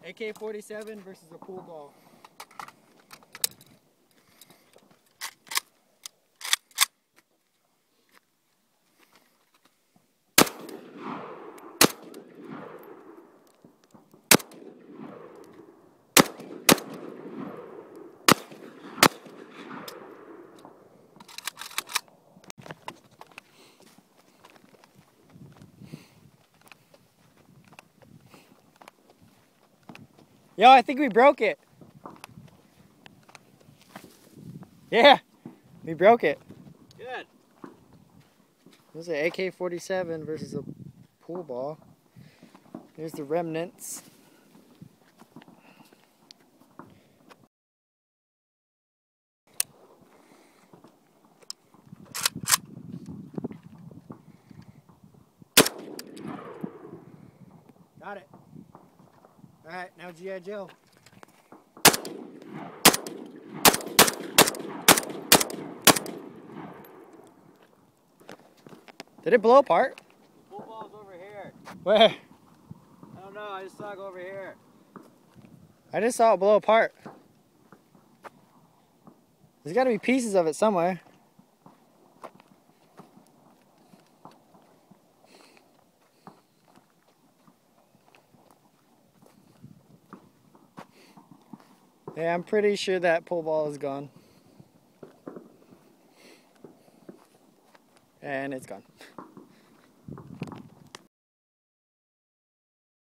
AK-47 versus a pool ball. Yo, I think we broke it. Yeah, we broke it. Good. This is an AK-47 versus a pool ball. Here's the remnants. Got it. All right, now G.I. Joe. Did it blow apart? Pool ball's over here. Where? I don't know, I just saw it go over here. I just saw it blow apart. There's got to be pieces of it somewhere. Yeah, I'm pretty sure that pool ball is gone. And it's gone.